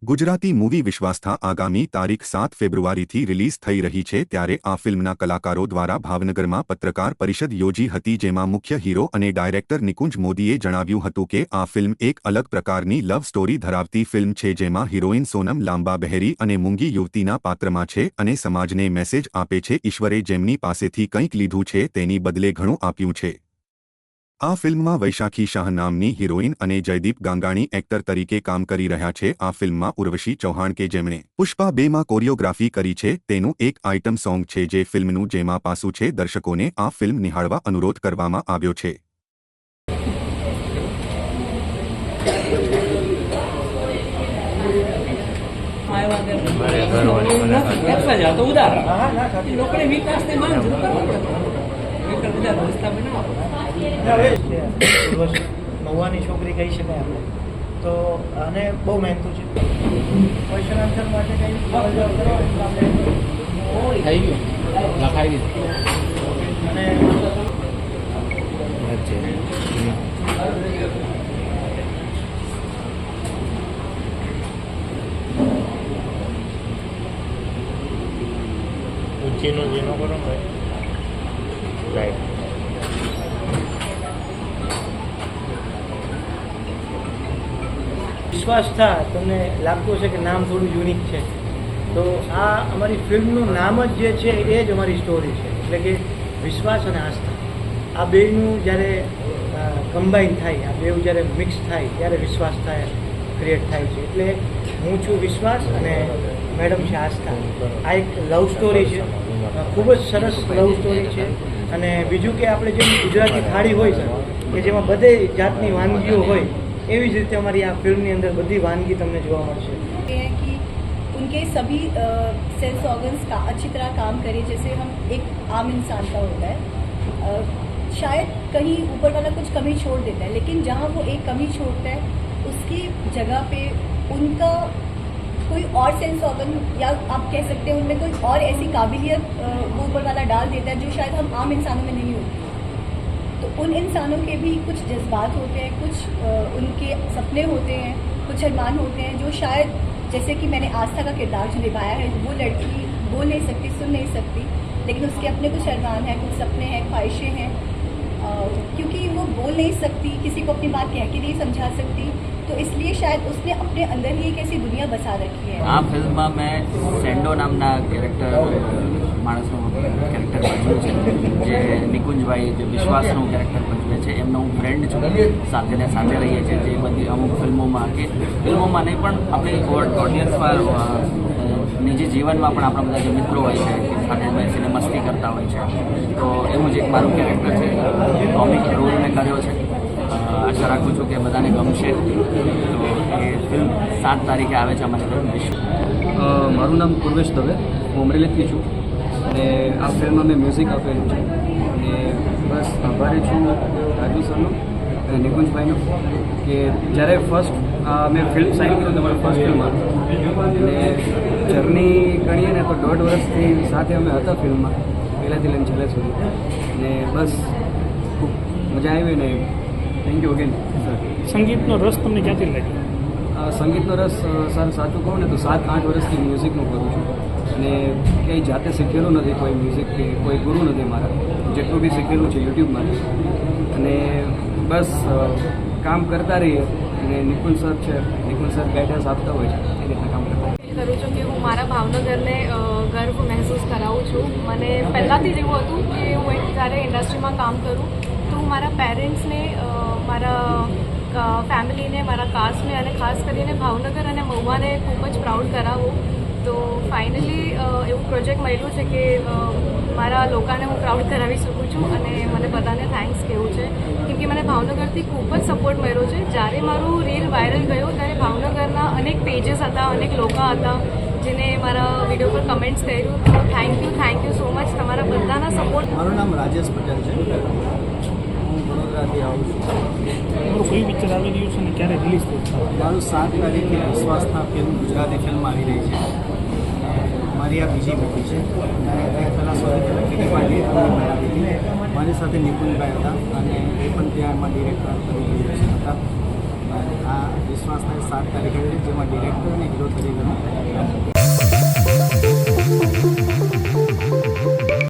Gujarati movie વિશ્વાસ્થા આગામી તારીખ 7 ફેબ્રુઆરીથી release થઈ રહી છે ત્યારે આ ફિલ્મના કલાકારો દ્વારા ભાવનગરમાં પત્રકાર પરિષદ યોજી હતી જેમાં મુખ્ય હીરો અને ડાયરેક્ટર નિકુંજ મોદીએ જણાવ્યું હતું કે આ ફિલ્મ એક અલગ પ્રકારની લવ સ્ટોરી ધરાવતી ફિલ્મ છે જેમાં હિરોઈન સોનમ લાંબા બહેરી અને મૂંગી યુવતીના પાત્રમાં છે અને સમાજને મેસેજ આપે છે ઈશ્વરે જેમની પાસેથી કંઈક લીધું છે તેની બદલે ઘણું આપ્યું છે। આ ફિલ્મમાં વૈશાખી શાહ નામની હિરોઈન અને જયદીપ ગાંગાણી એક્ટર તરીકે કામ કરી રહ્યા છે। આ ફિલ્મમાં ઉર્વશી ચૌહાણ કે જેમણે પુષ્પા 2 માં કોરિયોગ્રાફી કરી છે તેનું એક આઇટમ સોંગ છે જે ફિલ્મનું જેમાં પાસું છે। દર્શકોને આ ફિલ્મ નિહાળવા અનુરોધ કરવામાં આવ્યો છે। મહુવાની છોકરી કહી શકાય આપણે તો આને બહુ મહેનતું છે। ક્વેશ્ચન આન્સર માટે કંઈ થઈ ગયું લખાઈ દીધું અને ઊંચીનો જેનો કરો રાઈટ વિશ્વાસ્થા તમને લાગતું હશે કે નામ થોડું યુનિક છે તો આ અમારી ફિલ્મનું નામ જ જે છે એ જ અમારી સ્ટોરી છે એટલે કે વિશ્વાસ અને આસ્થા આ બેયનું જ્યારે કમ્બાઈન થાય આ બેઉ જ્યારે મિક્સ થાય ત્યારે વિશ્વાસ્થા ક્રિએટ થાય છે। એટલે હું છું વિશ્વાસ અને મેડમ છે આસ્થા। આ એક લવ સ્ટોરી છે, ખૂબ જ સરસ લવ સ્ટોરી છે। અને બીજું કે આપણે જેમ ગુજરાતી થાળી હોય છે કે જેમાં બધે જાતની વાનગીઓ હોય एवी रीते हमारी यहाँ फिल्म के अंदर बड़ी वानगी तमने जोवा मळशे कि उनके सभी सेंस ऑर्गन्स का अच्छी तरह काम करें जैसे हम एक आम इंसान का होता है। शायद कहीं ऊपर वाला कुछ कमी छोड़ देता है लेकिन जहाँ वो एक कमी छोड़ता है उसकी जगह पे उनका कोई और सेंस ऑर्गन या आप कह सकते हैं उनमें कोई और ऐसी काबिलियत वो ऊपर वाला डाल देता है जो शायद हम आम इंसानों में नहीं होती। तो उन इंसानों के भी कुछ जज्बात होते हैं, कुछ उनके सपने होते हैं, कुछ अरमान होते हैं जो शायद जैसे कि मैंने आस्था का किरदार जो निभाया है वो लड़की बोल नहीं सकती, सुन नहीं सकती, लेकिन उसके अपने कुछ अरमान हैं, कुछ सपने हैं, ख्वाहिशें हैं। क्योंकि वो बोल नहीं सकती, किसी को अपनी बात कह के नहीं समझा सकती, तो इसलिए शायद उसने अपने अंदर ही एक ऐसी दुनिया बसा रखी है। आ फिल्म में मैं सेंडो नामना कैरेक्टर माणसનું કેરેક્ટર ભજવ્યું છે જે નિકુંજભાઈ જે વિશ્વાસનું કેરેક્ટર ભજવે છે એમનો હું ફ્રેન્ડ છું। સાથે ને સાથે રહીએ છીએ જે બધી અમુક ફિલ્મોમાં કે ફિલ્મોમાં નહીં પણ આપણી ઓડિયન્સમાં નિજી જીવનમાં પણ આપણા બધા જે મિત્રો હોય છે સાથે બેસીને મસ્તી કરતા હોય છે તો એવું જ એક મારું કેરેક્ટર છે। કોમિક રોલ મેં કર્યો છે। આશા રાખું છું કે બધાને ગમશે। તો એ ફિલ્મ 7 તારીખે આવે છે અમારી ફિલ્મ વિશ્વ। મારું નામ પૂર્વેશ દવે, હું અમરેલીથી છું અને આ ફિલ્મમાં મેં મ્યુઝિક આપેલું છે અને બસ આભારી છું રાજુ સરનો અને નિકુંજભાઈનો કે જ્યારે ફર્સ્ટ મેં ફિલ્મ સાઇન કર્યું તમારી ફર્સ્ટ ફિલ્મમાં અને જર્ની ગણીએ ને તો 1.5 વર્ષથી સાથે અમે હતા ફિલ્મમાં પહેલાંથી લઈને છેલ્લે સુધી અને બસ ખૂબ મજા આવી ને થેન્ક યુ અગેન સર। સંગીતનો રસ તમને ક્યાંથી લાગ્યો? સંગીતનો રસ સર સાચું કહું ને તો 7-8 વર્ષથી મ્યુઝિકનું કરું છું અને ક્યાંય જાતે શીખેલું નથી કોઈ મ્યુઝિક કે કોઈ ગુરુ નથી મારા, જેટલું બી શીખેલું છે યુટ્યુબમાંથી અને બસ કામ કરતા રહીએ અને નિકુંજ સર છે, નિકુંજ સર ગાઈડન્સ આપતા હોય છે એ રીતના કામ કરતા કરું છું કે હું મારા ભાવનગરને ગર્વ મહેસૂસ કરાવું છું। મને પહેલાંથી જ એવું હતું કે હું જ્યારે ઇન્ડસ્ટ્રીમાં કામ કરું તો હું મારા પેરેન્ટ્સને, મારા ફેમિલીને, મારા કાસ્ટને અને ખાસ કરીને ભાવનગર અને મહુવાને ખૂબ જ પ્રાઉડ કરાવું। તો ફાઇનલી એવું પ્રોજેક્ટ મળ્યું છે કે મારા લોકોને હું પ્રાઉડ કરાવી શકું છું અને મને બધાને થેન્ક્સ કહેવું છે કેમ કે મને ભાવનગરથી ખૂબ જ સપોર્ટ મળ્યો છે। જ્યારે મારું રીલ વાયરલ ગયો ત્યારે ભાવનગરના અનેક પેજીસ હતા, અનેક લોકો હતા જેને મારા વિડીયો પર કમેન્ટ્સ કર્યું। તો થેન્ક યુ સો મચ તમારા બધાના સપોર્ટ। મારું નામ રાજેશ પટેલ છે, હું વડોદરાથી આવું છું। કયું પિક્ચર આવી રહ્યું છે અને ક્યારે રિલીઝ થયું? મારું 7 તારીખે વિશ્વાસના ફિલ્મ ગુજરાતી ફિલ્મ આવી રહી છે। મારી આ બીજી મૂવી છે અને તે પહેલાં સૌથી પહેલાં કિરી પાર્ટી આવી હતી, મારી સાથે નિકુંજભાઈ હતા અને એ પણ ત્યાં એમાં ડિરેક્ટર હતા। આ વિશ્વાસના 7 તારીખે છે જેમાં ડિરેક્ટર અને હીરો તરીકેનો